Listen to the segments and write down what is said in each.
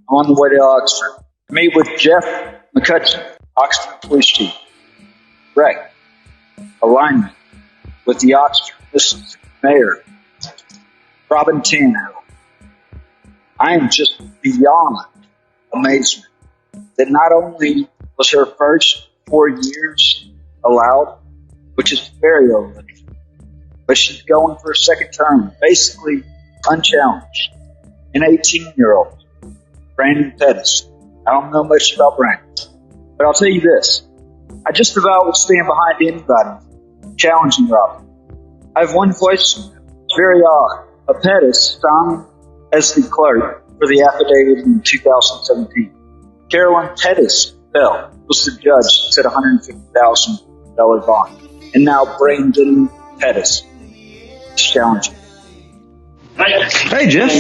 I'm on the way to Oxford to meet with Jeff McCutchin, Oxford Police Chief. Rec. Alignment with the Oxford Assistant Mayor, Robin Tannehill. I am just beyond amazement that not only was her first 4 years allowed, which is very early, but she's going for a second term, basically unchallenged. An 18-year-old, Brandon Pettis. I don't know much about Brandon, but I'll tell you this. I just about would stand behind anybody challenging Robin. I have one question. It's very odd. A Pettis found as the clerk for the affidavit in 2017. Carolyn Pettis fell, was the judge, said $150,000 bond. And now Brandon Pettis is challenging. Hey, Jeff.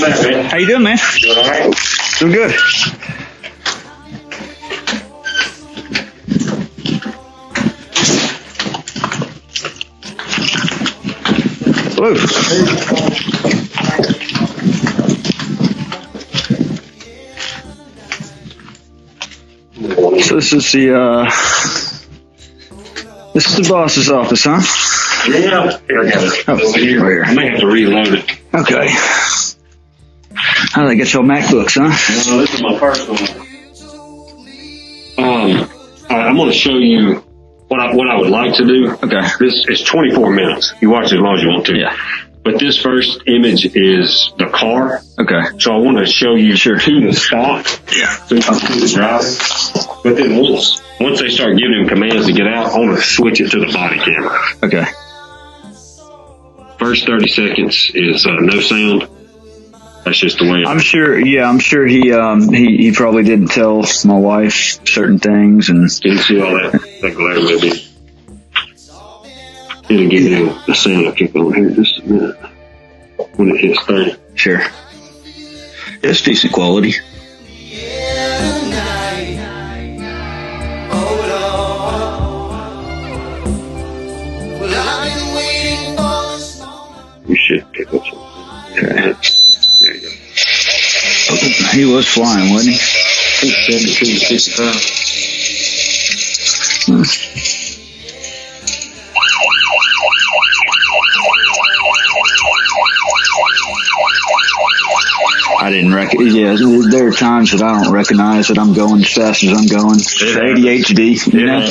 How you doing, man? Doing all right? Doing good. Hello. So this is the boss's office, huh? Yeah. Here, I got it. Oh, here. I may have to reload it. Okay. How do they get your MacBooks, huh? No, this is my personal one. I'm going to show you what I would like to do. Okay. This is 24 minutes. You watch it as long as you want to. Yeah. But this first image is the car. Okay. So I want to show you Sure. to the spot. Yeah. So you can see the driver. But then once they start giving him commands to get out, I want to switch it to the body camera. Okay. First 30 seconds is no sound. That's just the way. I'm sure he probably didn't tell my wife certain things and Can you see all that glare with me? It'll give you the sound I'll kick on here in just a minute. When it hits 30. sure. It's decent quality. You should pick up something. Okay. There you go. He was flying, wasn't he? 72 to 65. I didn't recognize. Yeah, there are times that I don't recognize that I'm going as fast as I'm going. It's ADHD, you know?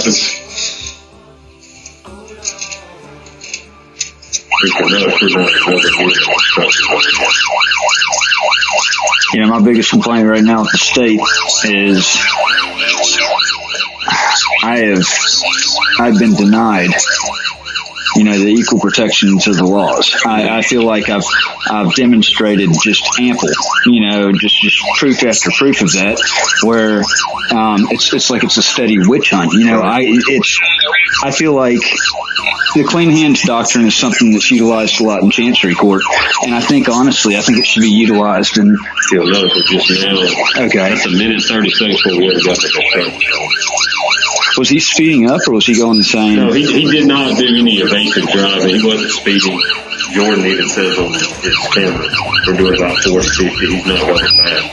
Yeah, my biggest complaint right now with the state is I've been denied, the equal protections of the laws. I feel like I've demonstrated just ample, just proof after proof of that, where it's like it's a steady witch hunt. I feel like the clean hands doctrine is something that's utilized a lot in Chancery Court, and I think it should be utilized in. You'll notice it just now. Okay. That's a minute 30 seconds before we ever got to the show. Was he speeding up or was he going insane? No, he did not do any evasive driving. He wasn't speeding. Jordan even says on his camera, we're doing about 450. He's not going fast.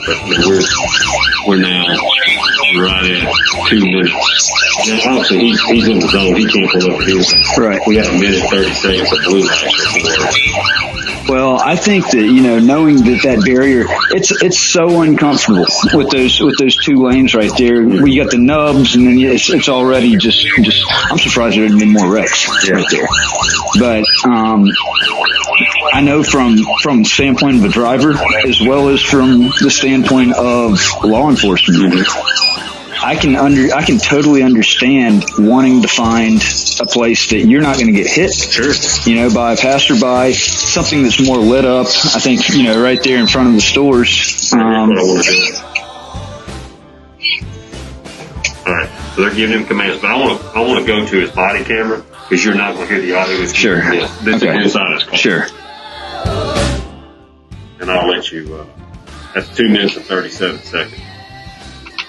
But I mean, we're now right at 2 minutes. Now, obviously, he's in the zone. He can't pull up here. Right. We got a minute 30 seconds of blue lights before. Well, I think that, knowing that barrier, it's so uncomfortable with those two lanes right there. We got the nubs, and then it's already just. I'm surprised there didn't be more wrecks right there. But I know from the standpoint of a driver as well as from the standpoint of law enforcement. I can totally understand wanting to find a place that you're not going to get hit. Sure. By a passerby, something that's more lit up. I think, right there in front of the stores. All right. So they're giving him commands, but I want to go to his body camera because you're not going to hear the audio. Sure. This Okay. is inside his car. Sure. And I'll let you. That's 2 minutes and 37 seconds.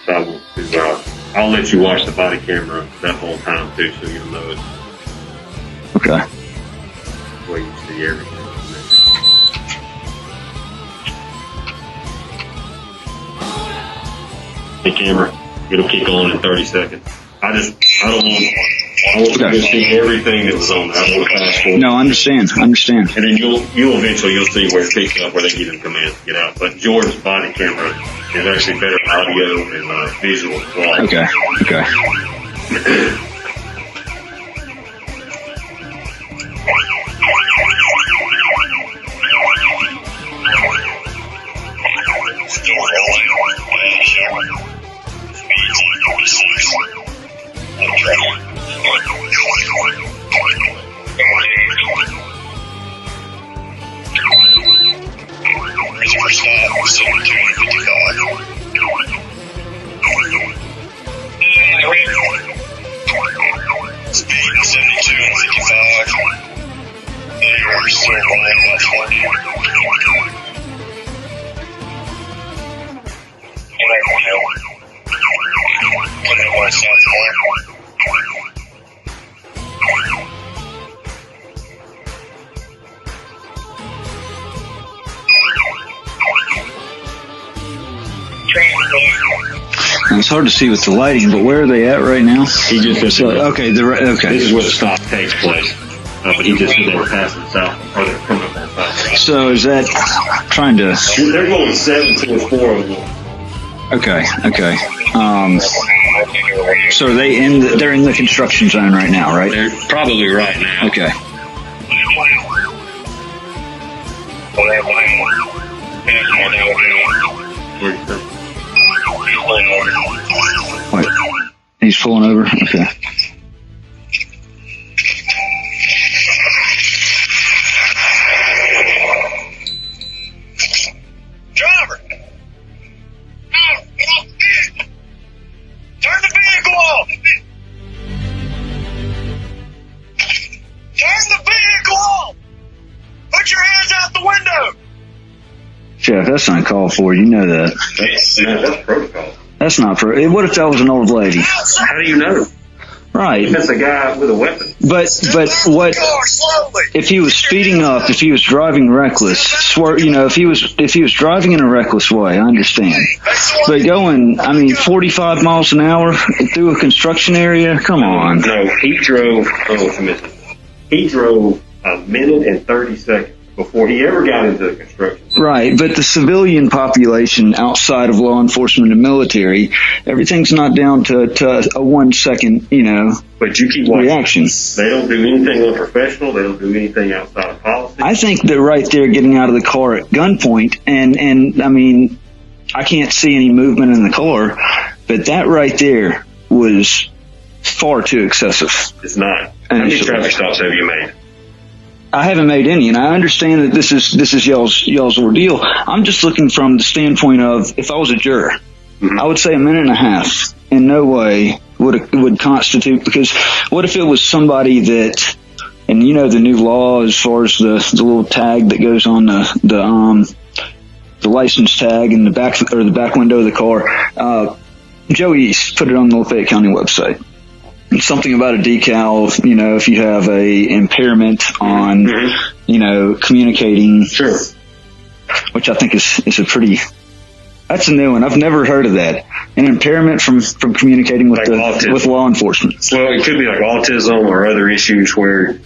So I'll let you watch the body camera that whole time too, so you'll know it. Okay. Where you see everything. the camera. It'll kick on in 30 seconds. I want you to see everything that was on there. I want to fast forward. No, I understand. And then you'll eventually see where it picks up, where they give him commands to get out. But Jordan's body camera is actually better audio and visual quality. Okay. It's hard to see with the lighting, but where are they at right now? He just said, okay. This is where the stop takes place. But he just said they were passing south, or they're coming up on south. So is that trying to? They're going 7 towards 401. Okay. So are they're in the construction zone right now, right? They're probably right now. Okay. Wait, he's pulling over? Okay. Driver! Turn the vehicle off! Turn the vehicle off! Put your hands out the window! Jeff, that's not called for. You know that. That's protocol. That's not what if that was an old lady? How do you know? Right. That's a guy with a weapon. But what if he was speeding up? If he was driving reckless, if he was driving in a reckless way, I understand. But going, 45 miles an hour through a construction area, come on. No, he drove. He drove a minute and 30 seconds before he ever got into the construction. Right, but the civilian population outside of law enforcement and military, everything's not down to a 1 second, But you keep watching. Reaction. They don't do anything unprofessional. They don't do anything outside of policy. I think that right there, getting out of the car at gunpoint, and I can't see any movement in the car, but that right there was far too excessive. It's not. How many traffic stops have you made? I haven't made any, and I understand that this is y'all's ordeal. I'm just looking from the standpoint of, if I was a juror, I would say a minute and a half in no way would constitute, because what if it was somebody that, and the new law as far as the little tag that goes on the license tag in the back window of the car. Joe East put it on the Lafayette County website. Something about a decal, if you have a impairment on, communicating. Sure. Which I think is that's a new one. I've never heard of that. An impairment from communicating with with law enforcement. Well, it could be like autism or other issues where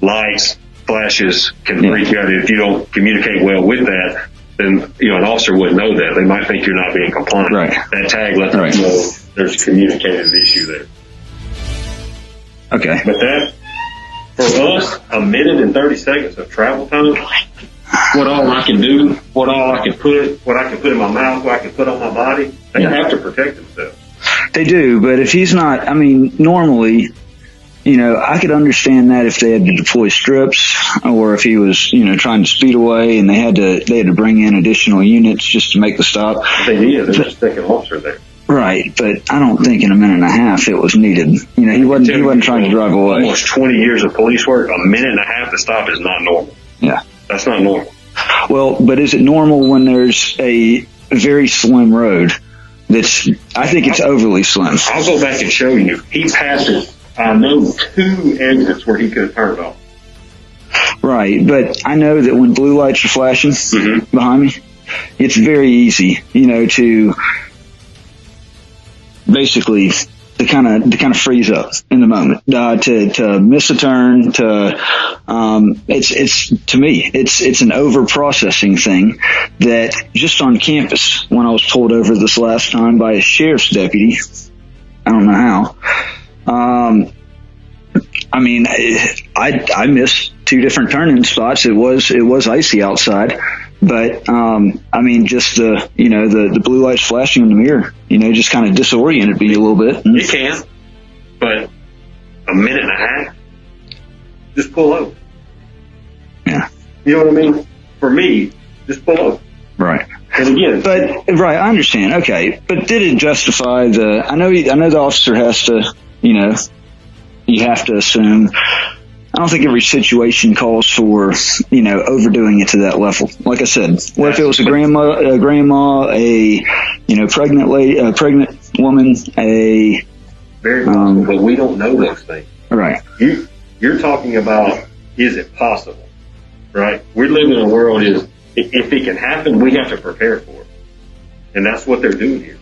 lights, flashes can freak you out. If you don't communicate well with that, then, an officer wouldn't know that. They might think you're not being compliant. Right. That tag lets them know there's a communicative issue there. Okay. But that, for us, a minute and 30 seconds of travel time, what I can put in my mouth, what I can put on my body, they have to protect themselves. They do, but if he's not, normally, I could understand that if they had to deploy strips, or if he was, trying to speed away and they had to bring in additional units just to make the stop. They did. There's a second officer there. Right, but I don't think in a minute and a half it was needed. He wasn't trying to drive away. Almost 20 years of police work, a minute and a half to stop is not normal. Yeah. That's not normal. Well, but is it normal when there's a very slim road? I think it's overly slim. I'll go back and show you. He passes, I know, 2 exits where he could have turned off. Right, but I know that when blue lights are flashing behind me, it's very easy, to basically to kind of freeze up in the moment, to miss a turn, it's to me, it's an over processing thing that just on campus, when I was pulled over this last time by a sheriff's deputy, I don't know how, I mean, I missed 2 different turning spots. It was icy outside, but I mean, just the blue lights flashing in the mirror, just kind of disoriented me a little bit. You can, but a minute and a half, just pull over. Yeah, you know what I mean. For me, just pull over. Right. And again, right, I understand. Okay, but did it justify the? I know the officer has to, you have to assume. I don't think every situation calls for, overdoing it to that level. Like I said, what if it was a grandma, a pregnant woman, very possible, but we don't know those things. Right. You're talking about, is it possible? Right? We live in a world if it can happen, we have to prepare for it. And that's what they're doing here.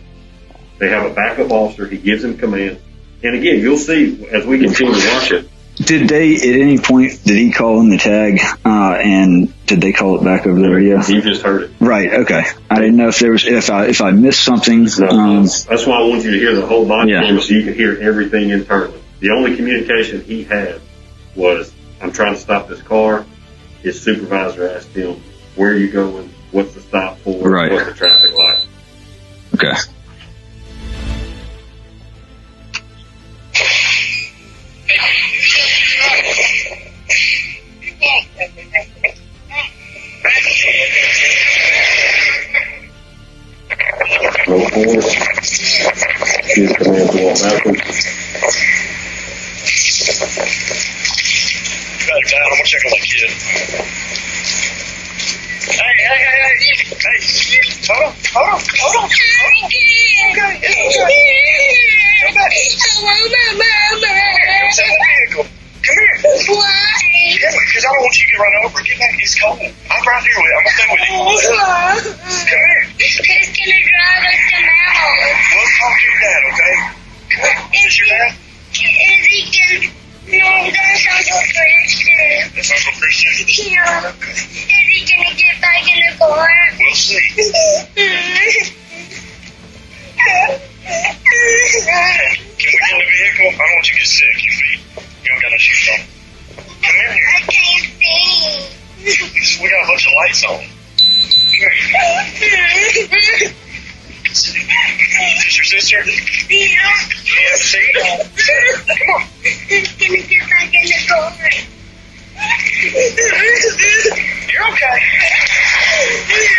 They have a backup officer. He gives them command. And again, you'll see as we continue to watch it. Did they, at any point, did he call in the tag, and did they call it back over the radio? You just heard it. Right, okay. I didn't know if I missed something. No, that's why I want you to hear the whole body camera so you can hear everything internally. The only communication he had was, I'm trying to stop this car. His supervisor asked him, where are you going? What's the stop for? Right. What's the traffic light? Okay. Go forward. Give the command to walk backwards. Got it down. I'm gonna check on that kid. Hey. Hold on. Okay, it's okay. Come back. Get in the vehicle. Come here. Why? Because I don't want you to get run over. Get back. It's cold. I'm right here with you. I'm gonna stay with you. Come here. Who's gonna drive us to Mama? We'll talk to your dad, okay? Come here. Is this your dad? Is he gonna... No, that's Uncle Christian. That's Uncle Christian? Yeah. Is he gonna get back in the car? We'll see. Can we get in the vehicle? I don't want you to get sick, you feet. You don't got no shoes on. Come in here. I can't see. We got a bunch of lights on. Come here. Is this your sister? Yeah. Yeah, see? Come on. He's gonna get back in the car. You're okay. Hey.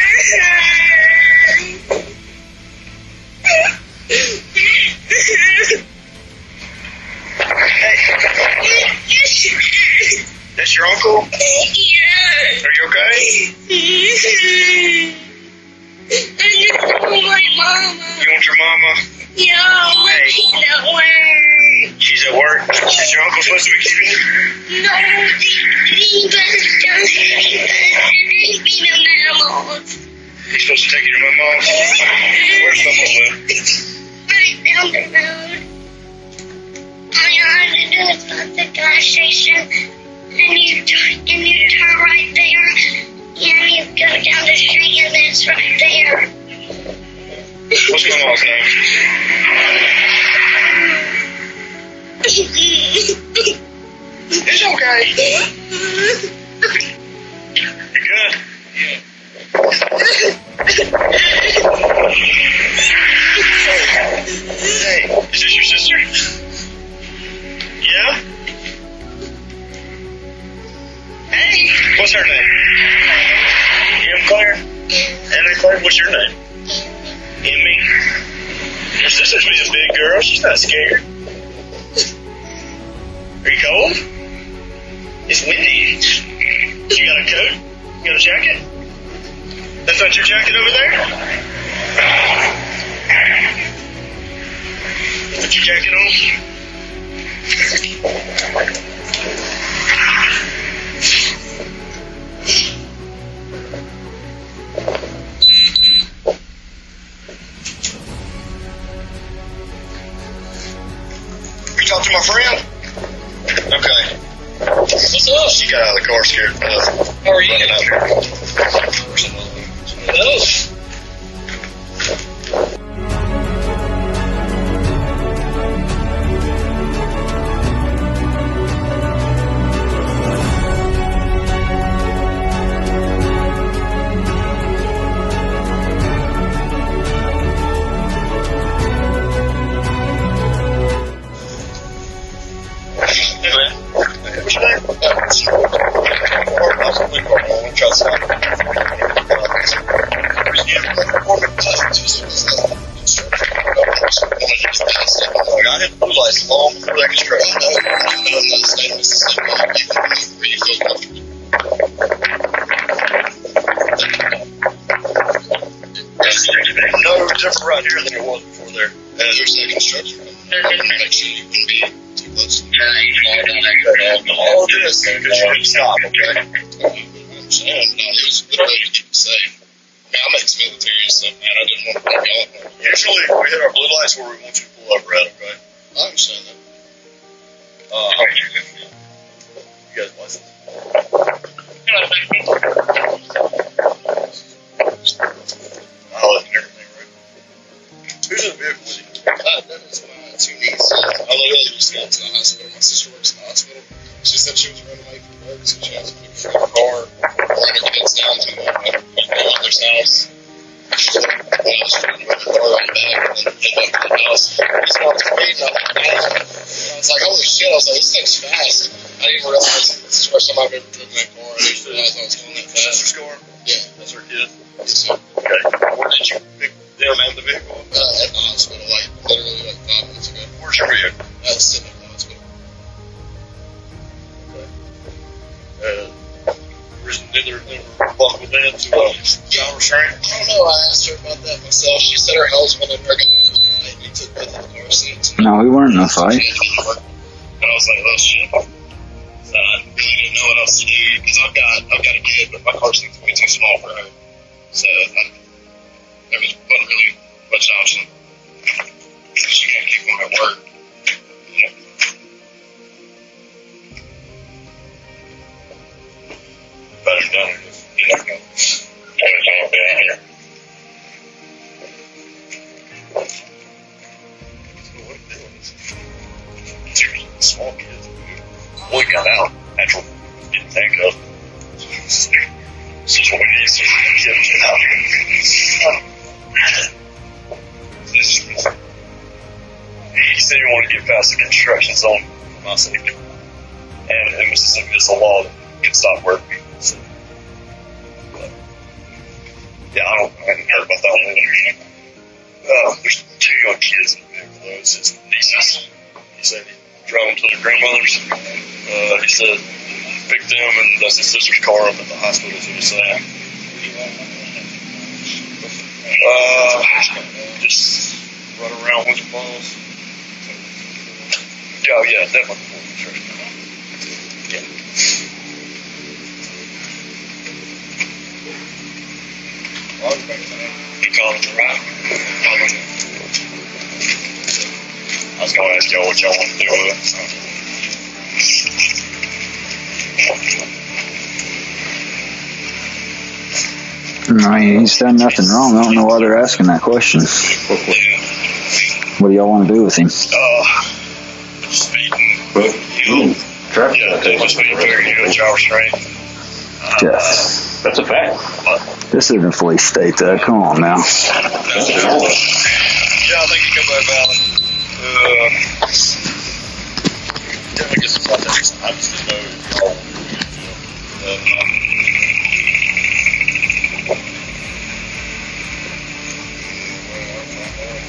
That's your uncle? Yeah. Are you okay? I just want my mama. You want your mama? Yeah, but she's at work. She's at work. Is your uncle supposed to be keeping you? No, he doesn't be the mammals. He's supposed to take you to my mom's? Where's my mom live? Right down the road. All you have to do is go to the gas station, and you turn right there, and you go down the street, and it's right there. What's my mom's name? It's okay. You good? Hey, is this your sister? Yeah? Hey, what's her name? M. Claire? Anna Claire, what's your name? Emmy. Your sister's being a big girl. She's not scared. Are you cold? It's windy. You got a coat? You got a jacket? That's not your jacket over there? Put your jacket on. talk to my friend? Okay. What's up? She got out of the car scared. How are you? Out here. Hello. What's your name? I had blue lights long before that construction. No different right here than it was before there. There's that construction. Make sure you can be too close. All of this because you can stop, okay? I understand. No, it was a good way to keep it safe. I mean, I'm ex-military and stuff, man. I didn't want to break out. Usually, we hit our blue lights where we want you to pull up red, okay? I understand that. You guys license? I'll and everything, right? Who's in the vehicle with you? That is my two nieces. I literally just got to the hospital. My sister works in the hospital. She said she was running late for work, so she has to pick her car, run her kids down to my mother's house. I was trying to move the car around back and then head back to the house. He started speeding up the house. I was like, holy shit. I was like, this thing's fast. I didn't realize this is the first time I've ever driven that car. I didn't realize I was going that fast. Sister's car? Yeah. That's her kid? Yes, sir. Okay. Where did you pick them and the vehicle? At the hospital, like literally like 5 minutes ago. Where's your vehicle? Sitting at the hospital. Okay. Neither bumped with that to job restraint? I don't know. I asked her about that myself. She said her husband and her guy, he took both of the car seats. No, we weren't in a fight. And I was like, oh shit. So I really didn't know what else to do because I've got a kid, but my car seat's way too small for her. So there wasn't really much option. She can't keep them at work. Better done it if you don't know everything up in here. So what are they doing? Two small kids. One got out after getting handcuffed. This is what we need so we can get out here. He said he wanted to get past the construction zone for my safety. And in Mississippi, it's a law that you can stop working. So, yeah, I haven't heard about that one. There's two young kids in the vehicle, though. It's his nieces. He said he drove them to their grandmother's. He said picked them, and that's his sister's car up at the hospital, is what he said. Just run around with balls. Yeah, definitely. Yeah. He called him right. I was going to ask y'all what y'all want to do with it. No, he's done nothing wrong. I don't know why they're asking that question. What do y'all want to do with him? Speeding. Traffic. Yeah, they just speeding here. You a job restraint. Jeff. That's a fact. This isn't a police state, though. Come on now. Yeah, I think you come by valid. Yeah, I guess it's like that. I just didn't know if y'all wanted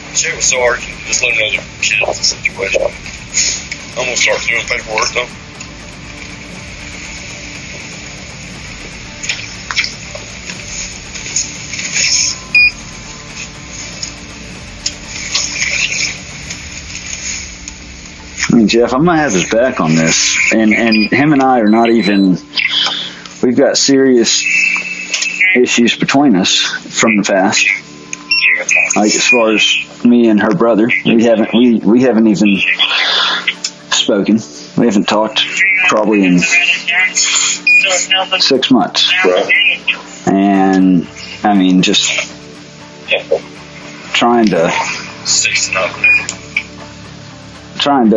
to check with Sarge. Just let him know the kid's the situation. I'm going to start doing paperwork, though. I mean, Jeff, I'm gonna have his back on this, and him and I are not even. We've got serious issues between us from the past. Like as far as me and her brother, we haven't even spoken. We haven't talked probably in 6 months. Right. And I mean, just trying to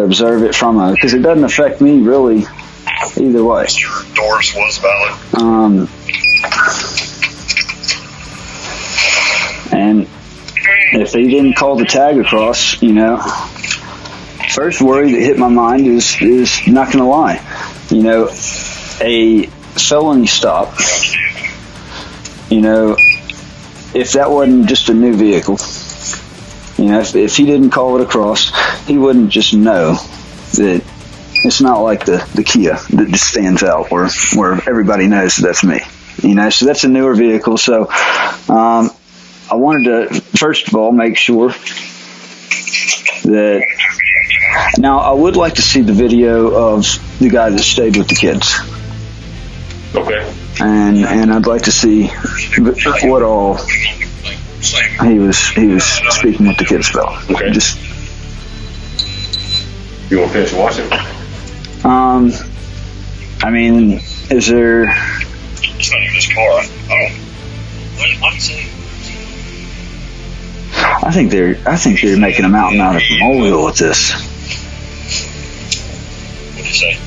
observe it from because it doesn't affect me really either way. Your doors was valid. And if he didn't call the tag across, first worry that hit my mind is not going to lie. A felony stop, if that wasn't just a new vehicle, if he didn't call it across, he wouldn't just know that it's not like the Kia that just stands out where everybody knows that's me. So that's a newer vehicle. So I wanted to, first of all, make sure that. Now, I would like to see the video of the guy that stayed with the kids. Okay. And I'd like to see what all he was speaking with the kids about. Okay. Just. You want to finish watching? I mean, is there? It's not even his car. I think they're making a mountain out of a molehill with this. What did he say?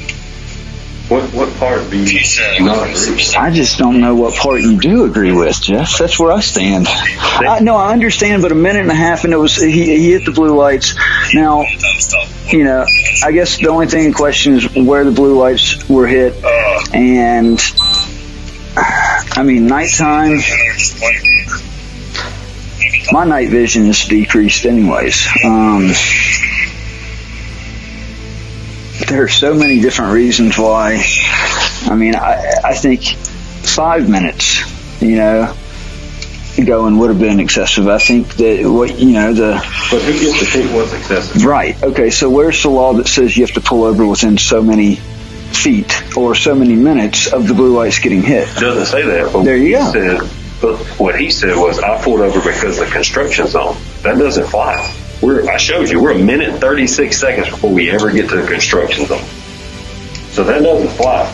What part do you not agree with? I just don't know what part you do agree with, Jeff. That's where I stand. I understand, but a minute and a half, and it was he hit the blue lights. Now, I guess the only thing in question is where the blue lights were hit, and I mean, nighttime. My night vision is decreased, anyways. There are so many different reasons why. I mean, I think 5 minutes, going would have been excessive. I think that But who gets to pick what's excessive? Right. Okay. So where's the law that says you have to pull over within so many feet or so many minutes of the blue lights getting hit? It doesn't say that. But There you go. But what he said was, I pulled over because of the construction zone. That doesn't fly. I showed you, we're a minute and 36 seconds before we ever get to the construction zone. So that doesn't fly.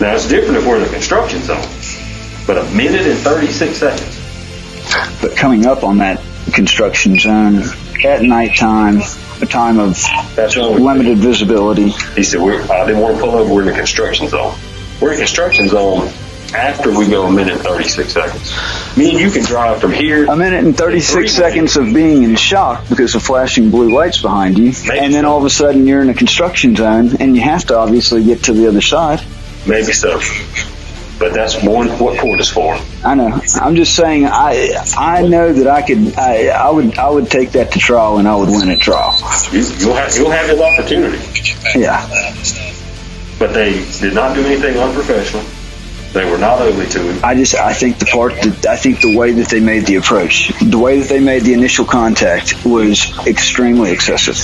Now, it's different if we're in the construction zone. But a minute and 36 seconds. But coming up on that construction zone at nighttime, a time of That's wrong with limited visibility. He said, I didn't want to pull over, we're in the construction zone. We're in the construction zone after we go a minute and 36 seconds. Me and you can drive from here. A minute and 36 seconds of being in shock because of flashing blue lights behind you. And then all of a sudden you're in a construction zone and you have to obviously get to the other side. Maybe so. But that's what court is for. I know. I'm just saying I know that I would take that to trial and I would win at trial. You'll have his opportunity. Yeah. But they did not do anything unprofessional. They were not ugly to him. I think the way that they made the approach, the way that they made the initial contact was extremely excessive.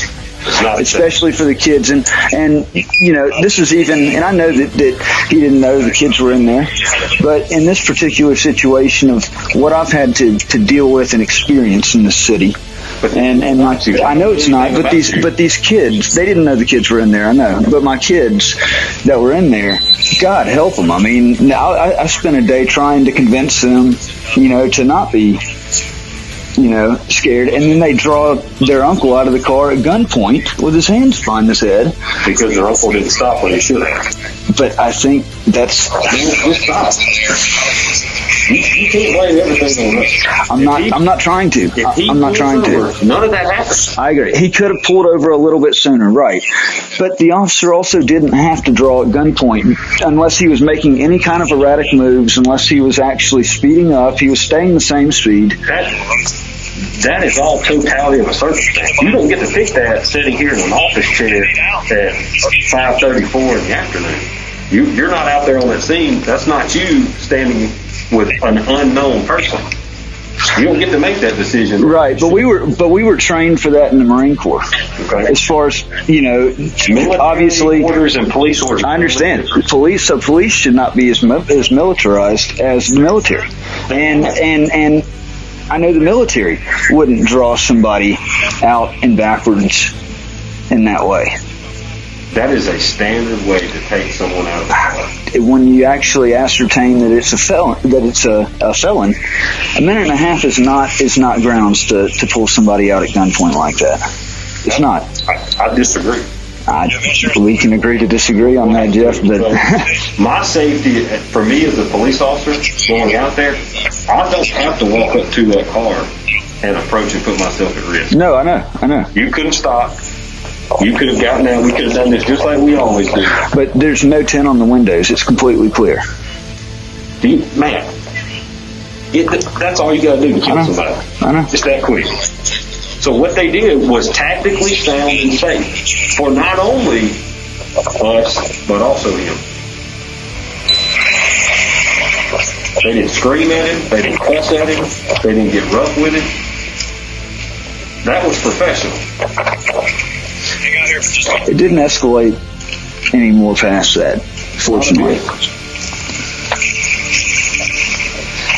It's not Especially for the kids, and this was even, and I know that he didn't know the kids were in there, but in this particular situation of what I've had to deal with and experience in this city, and I know it's not, but these kids, they didn't know the kids were in there, I know, but my kids that were in there, God help them. I mean, I spent a day trying to convince them, to not be scared, and then they draw their uncle out of the car at gunpoint with his hands behind his head. Because their uncle didn't stop when he should have. But I think that's... You can't blame everything on us. I'm not trying to. I'm not trying to. None of that happened. I agree. He could have pulled over a little bit sooner, right. But the officer also didn't have to draw at gunpoint unless he was making any kind of erratic moves, unless he was actually speeding up. He was staying the same speed. That is all totality of a circumstance. You don't get to pick that sitting here in an office chair at 5:34 in the afternoon. You're not out there on that scene. That's not you standing with an unknown person. You don't get to make that decision. Right, but we were trained for that in the Marine Corps. Okay. As far as, obviously orders and police orders. I understand. Police should not be as militarized as the military. And I know the military wouldn't draw somebody out and backwards in that way. That is a standard way to take someone out of the car. When you actually ascertain that it's a felon, a minute and a half is not grounds to pull somebody out at gunpoint like that. It's not. I disagree. We can agree to disagree on that, Jeff. But my safety, for me as a police officer going out there, I don't have to walk up to that car and approach and put myself at risk. No, I know. You could have stopped. You could have gotten out. We could have done this just like we always do. But there's no tint on the windows. It's completely clear. That's all you got to do to kill somebody. I know. It's that quick. So what they did was tactically sound and safe for not only us, but also him. They didn't scream at him. They didn't cuss at him. They didn't get rough with him. That was professional. It didn't escalate any more past that, fortunately.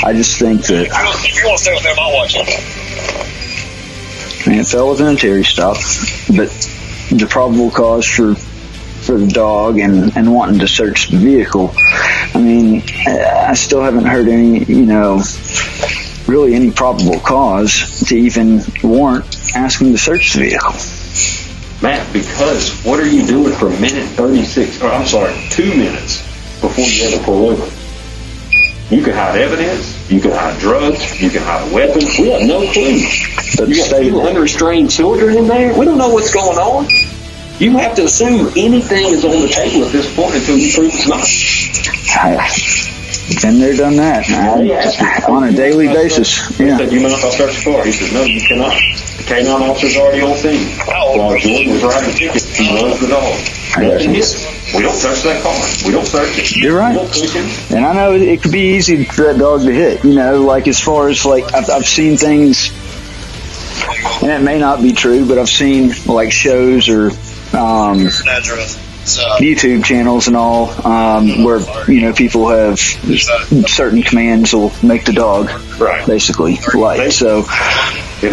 I just think that... If you want to stay with them, I'll watch it. It fell within a Terry stop, but the probable cause for the dog and wanting to search the vehicle, I mean, I still haven't heard any, really any probable cause to even warrant asking to search the vehicle. Matt, because what are you doing for 2 minutes before you have to pull over? You can hide evidence, you can hide drugs, you can hide weapons. We have no clue. You got 2 unrestrained children in there. We don't know what's going on. You have to assume anything is on the table at this point until you prove it's not. Been there, done that. On a daily basis. Yeah. He said, "You mind if I search the car?" He said, "No, you cannot." The K9 officer's already on scene. While Jordan was writing tickets, he runs the dog. We don't touch that car. We don't search it. You're right. And I know it could be easy for that dog to hit. Like as far as like I've seen things, and it may not be true, but I've seen like shows or YouTube channels and all where people have certain commands will make the dog basically like so. If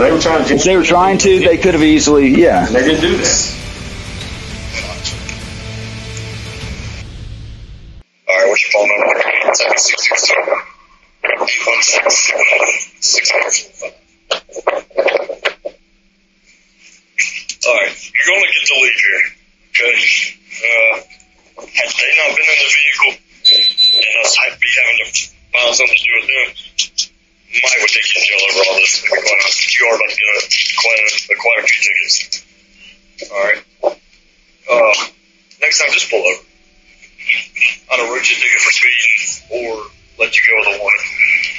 they were trying to, they could have easily They didn't do that. All right, what's your phone number? 762-816-645. All right, you're going to get the lead here, okay? Had they not been in the vehicle and us be having to find something to do with them, Mike would take you to jail over all this. You are about to get quite a few tickets. All right. Next time, just pull over. I'd have wrote you a ticket for speeding or let you go with a warning.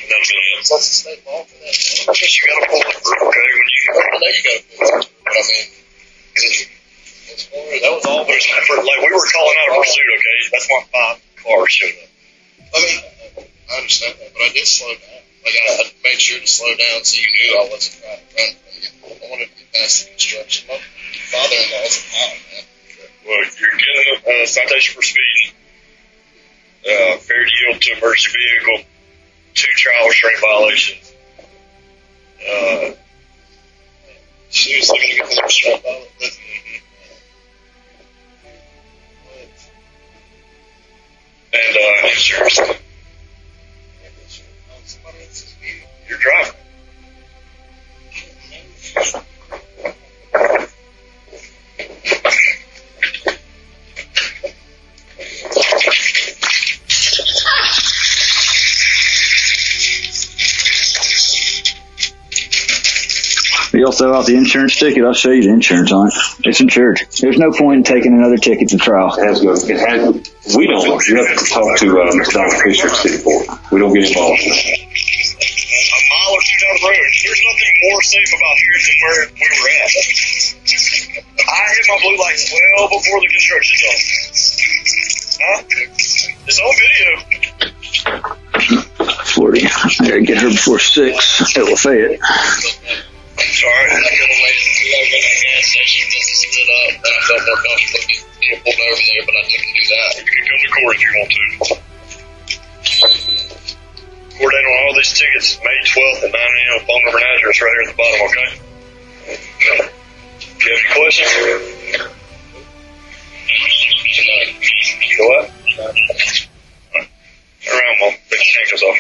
And that'd be it. That's a state law for that. Yes, you got to pull over, okay? When you get over there, you got to pull over. But I mean, that was all there's effort. Like, we were calling out a pursuit, okay? That's why 5 cars showed up. I mean, I understand that, but I did slow down. Like, I made sure to slow down so you knew I wasn't trying to run from you. I wanted to be past the construction. My father-in-law's a pilot, man. Well, you're getting a citation for speeding, fair to yield to emergency vehicle, 2 child restraint violations. Seriously going to get the restraint violation? And insurance. You're driving. You'll throw out the insurance ticket. I'll show you the insurance on it. It's insured. There's no point in taking another ticket to trial. We don't. You have to talk to Mr. Fisher at City Board. We don't get involved in that. A mile or 2 down the road. There's nothing more safe about here than where we were at. I hit my blue lights well before the construction zone. Huh? It's on video. Florida. I gotta get her before 6 at Lafayette. Sorry, I could have waited too long in that gas station just to split up, and I felt more comfortable being pulled over there, but I didn't do that. You can come to court if you want to. Coordinate on all these tickets, May 12th at 9 a.m. Phone number and address right here at the bottom, okay? If you have any questions? Go what? Turn around, Mom. Take your handcuffs off.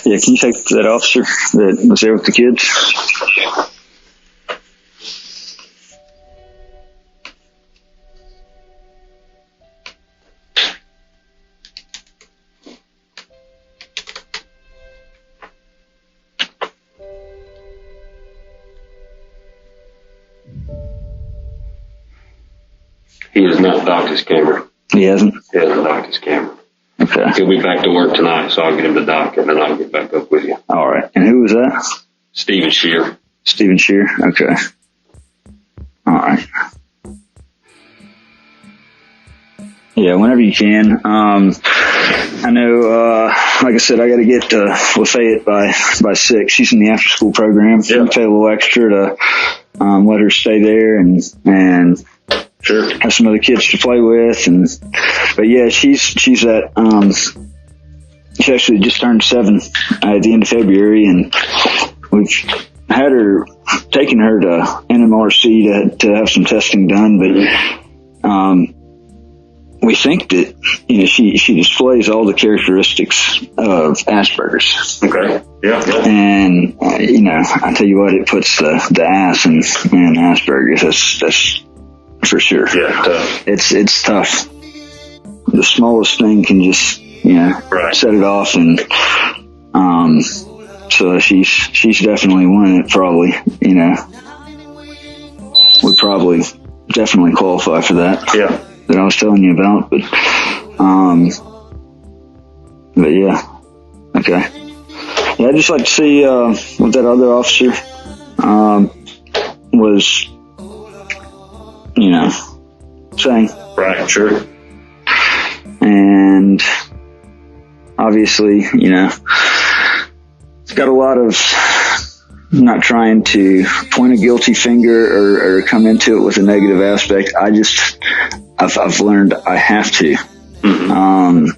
Yeah, can you take that officer that was there with the kids? He has not docked his camera. He hasn't? He hasn't docked his camera. Okay. He'll be back to work tonight, so I'll get him to dock, and then I'll get back up with you. All right. And who was that? Stephen Shear. Stephen Shear? Okay. All right. Yeah, whenever you can. I know, like I said, I got to get to Lafayette by 6. She's in the after-school program. Yeah. Pay a little extra to let her stay there and Sure. have some other kids to play with. But yeah, she's at she actually just turned 7 at the end of February, and we've had her taken her to NMRC to have some testing done, but we think that she displays all the characteristics of Asperger's. Okay. Yeah. And I tell you what, it puts the ass in Asperger's. That's for sure. Yeah. Tough. It's tough. The smallest thing can just Right. set it off, and so she's definitely one that probably would probably definitely qualify for that. Yeah. That I was telling you about, but yeah, okay. Yeah, I'd just like to see what that other officer was, saying. Right. Sure. And obviously, it's got a lot of, not trying to point a guilty finger or come into it with a negative aspect. I've learned I have to. Mm-hmm.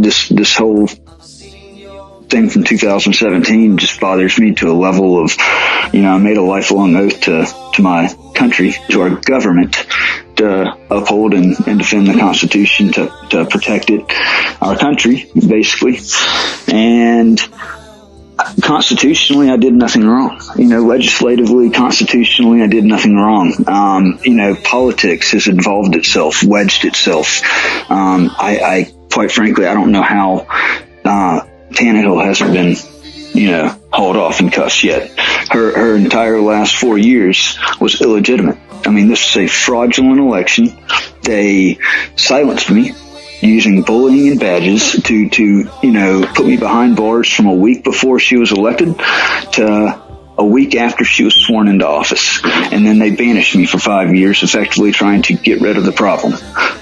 This whole thing from 2017 just bothers me to a level of, I made a lifelong oath to my country, to our government, to uphold and defend the Constitution, to protect it, our country, basically. And constitutionally, I did nothing wrong. Legislatively, constitutionally, I did nothing wrong. Politics has involved itself, wedged itself. I quite frankly, I don't know how Tannehill hasn't been, hauled off in cuffs yet. Her entire last 4 years was illegitimate. I mean, this is a fraudulent election. They silenced me using bullying and badges to put me behind bars from a week before she was elected to a week after she was sworn into office. And then they banished me for 5 years, effectively trying to get rid of the problem,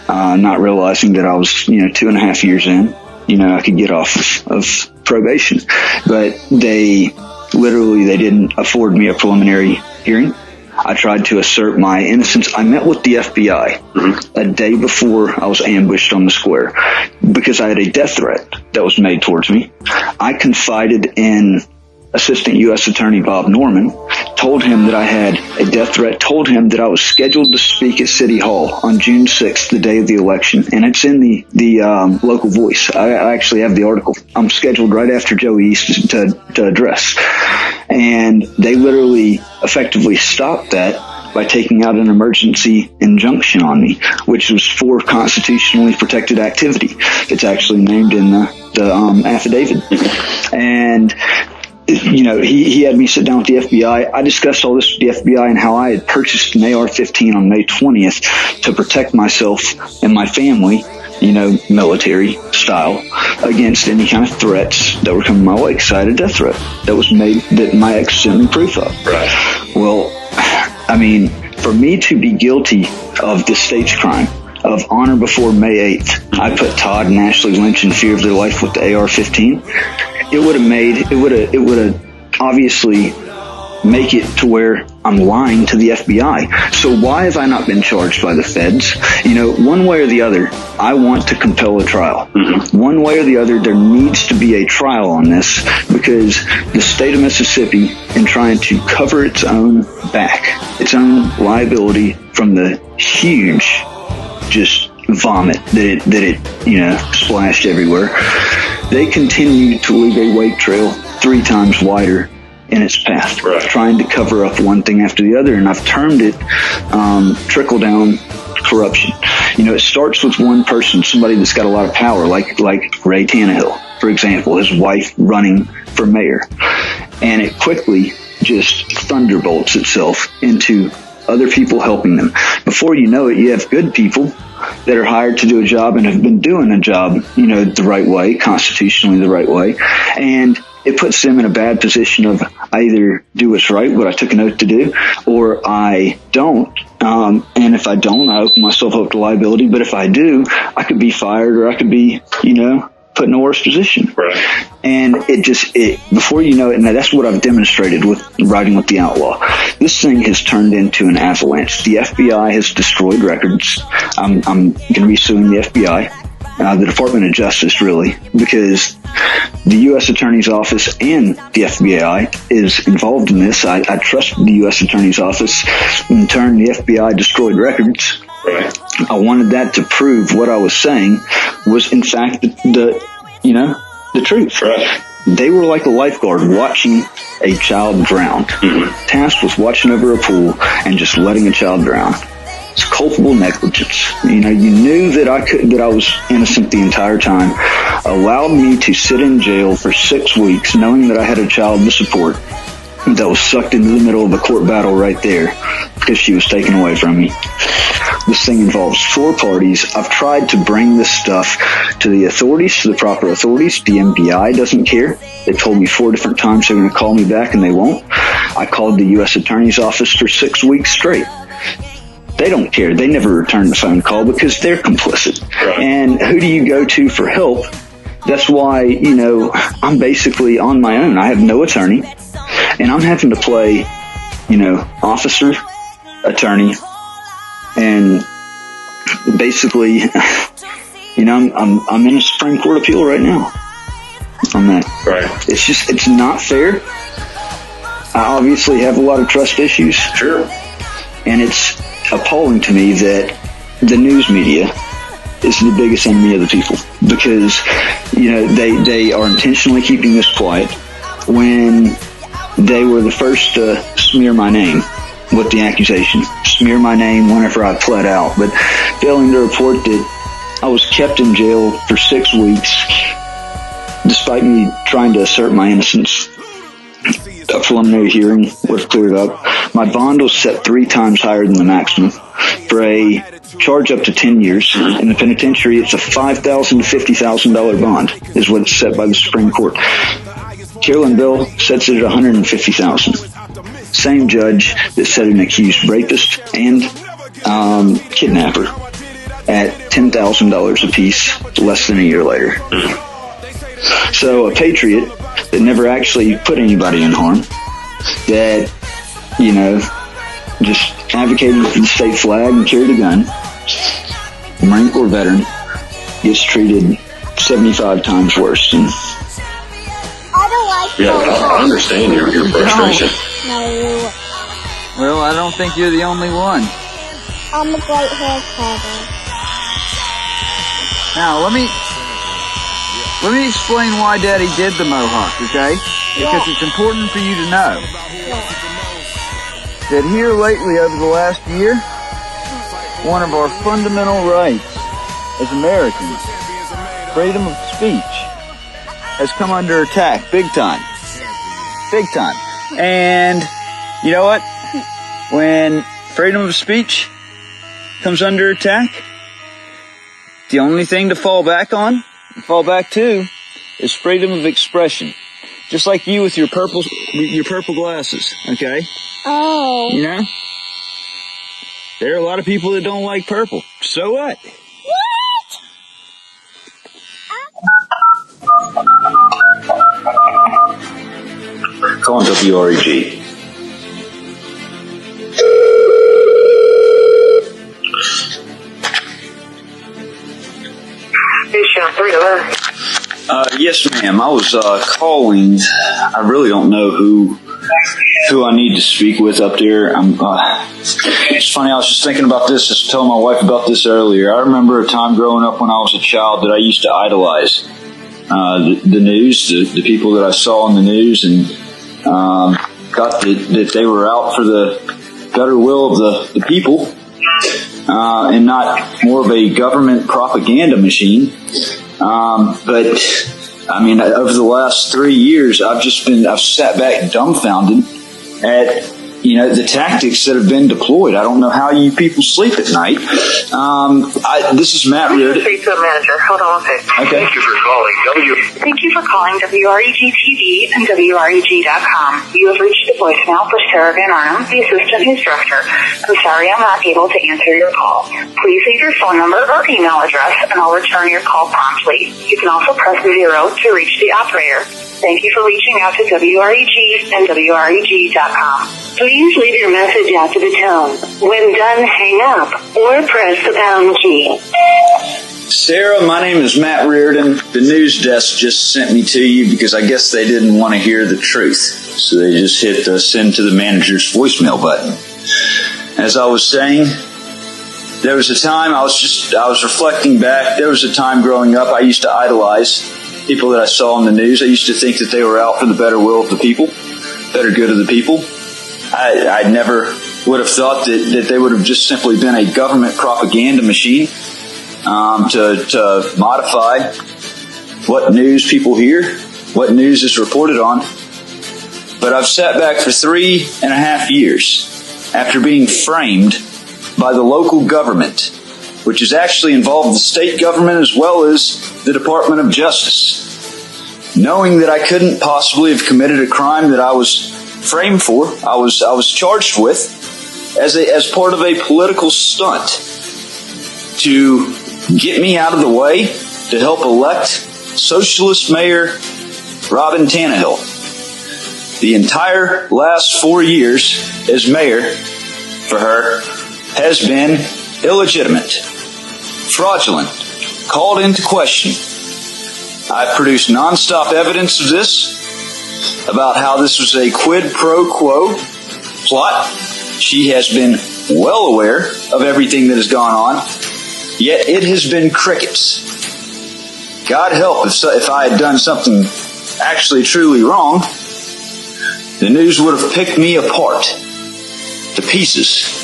not realizing that I was, 2.5 years in, I could get off of probation. But they didn't afford me a preliminary hearing. I tried to assert my innocence. I met with the FBI a day before I was ambushed on the square because I had a death threat that was made towards me. I confided in Assistant U.S. Attorney Bob Norman, told him that I had a death threat, told him that I was scheduled to speak at City Hall on June 6th, the day of the election, and it's in the local voice. I actually have the article. I'm scheduled right after Joe East to address. And they literally effectively stopped that by taking out an emergency injunction on me, which was for constitutionally protected activity. It's actually named in the affidavit. And he had me sit down with the FBI. I discussed all this with the FBI and how I had purchased an AR-15 on May 20th to protect myself and my family, military style, against any kind of threats that were coming my way, because I had a death threat that was made that my ex sent me proof of. Right. Well, I mean, for me to be guilty of the state's crime of honor before May 8th, I put Todd and Ashley Lynch in fear of their life with the AR-15. It would have obviously make it to where I'm lying to the FBI. So why have I not been charged by the feds? You know, one way or the other, I want to compel a trial. One way or the other, there needs to be a trial on this, because the state of Mississippi, in trying to cover its own back, its own liability from the huge just vomit that it you know, splashed everywhere, they continue to leave a weight trail 3 times wider in its path, trying to cover up one thing after the other. And I've termed it trickle down corruption. You know, it starts with one person, somebody that's got a lot of power, like Ray Tannehill, for example, his wife running for mayor, and it quickly just thunderbolts itself into other people helping them. Before you know it, you have good people that are hired to do a job and have been doing a job, you know, the right way, constitutionally the right way, and it puts them in a bad position of, I either do what's right, what I took an oath to do, or I don't. And if I don't, I open myself up to liability. But if I do, I could be fired, or I could be, you know, put in a worse position. And it before you know it, and that's what I've demonstrated with writing with the Outlaw. This thing has turned into an avalanche. The FBI has destroyed records. I'm going to be suing the FBI. The Department of Justice, really, because the U.S. Attorney's Office and the FBI is involved in this. I trust the U.S. Attorney's Office. In turn, the FBI destroyed records. I wanted that to prove what I was saying was, in fact, the truth. They were like a lifeguard watching a child drown. Tasked with watching over a pool and just letting a child drown. It's culpable negligence. You know, you knew that I was innocent the entire time, allowed me to sit in jail for 6 weeks, knowing that I had a child to support that was sucked into the middle of a court battle right there because she was taken away from me. This thing involves 4 parties. I've tried to bring this stuff to the authorities, to the proper authorities. The FBI doesn't care. They told me 4 different times they're going to call me back, and they won't. I called the U.S. Attorney's Office for 6 weeks straight. They don't care. They never return the phone call because they're complicit. And who do you go to for help? That's why, you know, I'm basically on my own. I have no attorney, and I'm having to play, you know, officer, attorney, and basically, you know, I'm in a Supreme Court appeal right now on that. It's not fair. I obviously have a lot of trust issues. And it's appalling to me that the news media is the biggest enemy of the people, because, you know, they are intentionally keeping this quiet when they were the first to smear my name with the accusation, smear my name whenever I pled out, but failing to report that I was kept in jail for 6 weeks despite me trying to assert my innocence. A preliminary hearing was cleared up. My bond was set 3 times higher than the maximum for a charge up to 10 years. In the penitentiary, it's a $5,000 to $50,000 bond is what it's set by the Supreme Court. Carolyn Bill sets it at $150,000. Same judge that set an accused rapist and kidnapper at $10,000 apiece less than a year later. So a patriot that never actually put anybody in harm, that, you know, just advocated for the state flag and carried a gun, Marine Corps veteran, gets treated 75 times worse. And I understand your frustration. No. Well, I don't think you're the only one. I'm a great hair cutter. Now, let me explain why Daddy did the mohawk, okay? Because it's important for you to know that here lately, over the last year, one of our fundamental rights as Americans, freedom of speech, has come under attack big time. Big time. And you know what? When freedom of speech comes under attack, the only thing to fall back to, is freedom of expression. Just like you with your purple glasses, okay? Oh. You know? There are a lot of people that don't like purple. So what? Calling WREG. Yes, ma'am. I was calling. I really don't know who I need to speak with up there. It's funny. I was just thinking about this. Just telling my wife about this earlier. I remember a time growing up when I was a child that I used to idolize the news, the people that I saw on the news, and thought that they were out for the better will of the people, and not more of a government propaganda machine. But I mean, over the last 3 years, I've sat back dumbfounded at, the tactics that have been deployed. I don't know how you people sleep at night. This is Matt Reardon. Speak to a manager. Hold on a second. Okay. Thank you for calling WREG TV and WREG.com. You have reached the voicemail for Sarah Van Arnhem, the assistant instructor. I'm sorry I'm not able to answer your call. Please leave your phone number or email address and I'll return your call promptly. You can also press 0 to reach the operator. Thank you for reaching out to WREG and WREG.com. Please leave your message after the tone. When done, hang up or press the pound key. Sarah, my name is Matt Reardon. The news desk just sent me to you because I guess they didn't want to hear the truth. So they just hit the send to the manager's voicemail button. As I was saying, there was a time I was reflecting back. There was a time growing up I used to idolize people that I saw on the news. I used to think that they were out for the better will of the people, better good of the people. I never would have thought that they would have just simply been a government propaganda machine to modify what news people hear, what news is reported on. But I've sat back for 3.5 years after being framed by the local government, which is actually involved the state government as well as the Department of Justice, knowing that I couldn't possibly have committed a crime that I was framed for. I was charged with as part of a political stunt to get me out of the way to help elect socialist mayor Robin Tannehill. The entire last 4 years as mayor for her has been illegitimate, fraudulent, called into question. I've produced nonstop evidence of this, about how this was a quid pro quo plot. She has been well aware of everything that has gone on, yet it has been crickets. God help if I had done something actually truly wrong, the news would have picked me apart to pieces.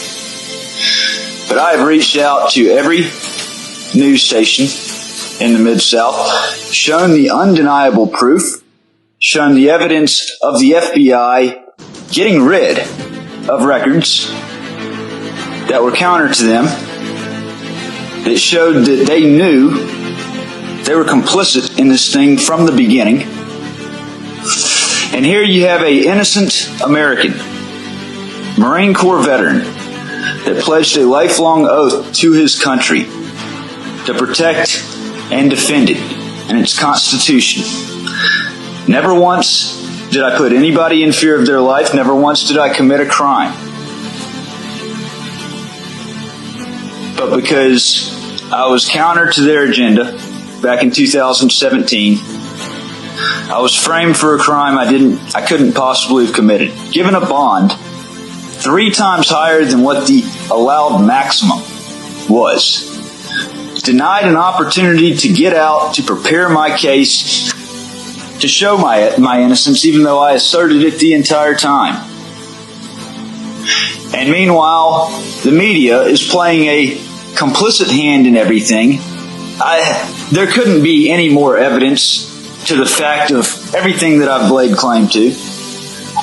But I have reached out to every news station in the Mid-South, shown the undeniable proof, shown the evidence of the FBI getting rid of records that were counter to them, that showed that they knew they were complicit in this thing from the beginning. And here you have an innocent American, Marine Corps veteran, that pledged a lifelong oath to his country to protect and defend it and its Constitution. Never once did I put anybody in fear of their life. Never once did I commit a crime. But because I was counter to their agenda back in 2017, I was framed for a crime I couldn't possibly have committed. Given a bond 3 times higher than what the allowed maximum was. Denied an opportunity to get out, to prepare my case, to show my innocence, even though I asserted it the entire time. And meanwhile, the media is playing a complicit hand in everything. There couldn't be any more evidence to the fact of everything that I've laid claim to.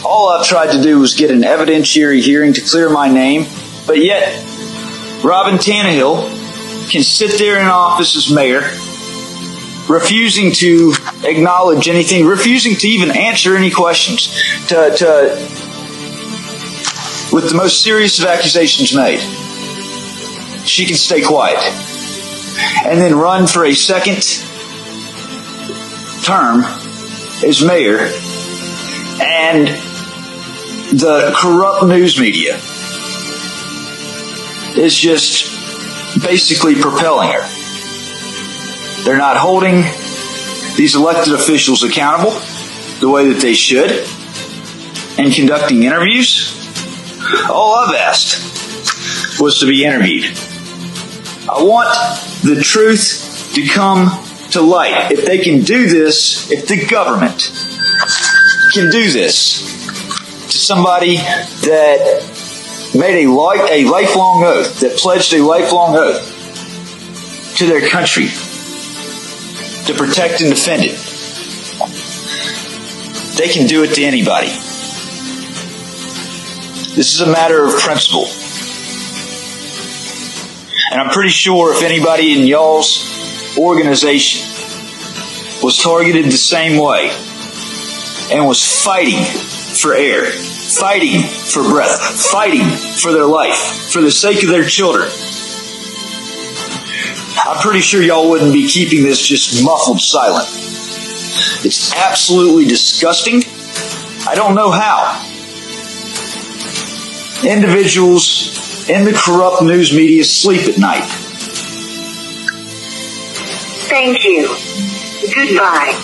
All I've tried to do was get an evidentiary hearing to clear my name, but yet Robin Tannehill can sit there in office as mayor, refusing to acknowledge anything, refusing to even answer any questions, with the most serious of accusations made. She can stay quiet and then run for a second term as mayor, and the corrupt news media is just basically propelling her. They're not holding these elected officials accountable the way that they should and conducting interviews. All I've asked was to be interviewed. I want the truth to come to light. If they can do this, if the government can do this to somebody that made a lifelong oath, that pledged a lifelong oath to their country to protect and defend it, they can do it to anybody. This is a matter of principle. And I'm pretty sure if anybody in y'all's organization was targeted the same way and was fighting for air, fighting for breath, fighting for their life, for the sake of their children, I'm pretty sure y'all wouldn't be keeping this just muffled silent. It's absolutely disgusting. I don't know how individuals in the corrupt news media sleep at night. Thank you. Goodbye.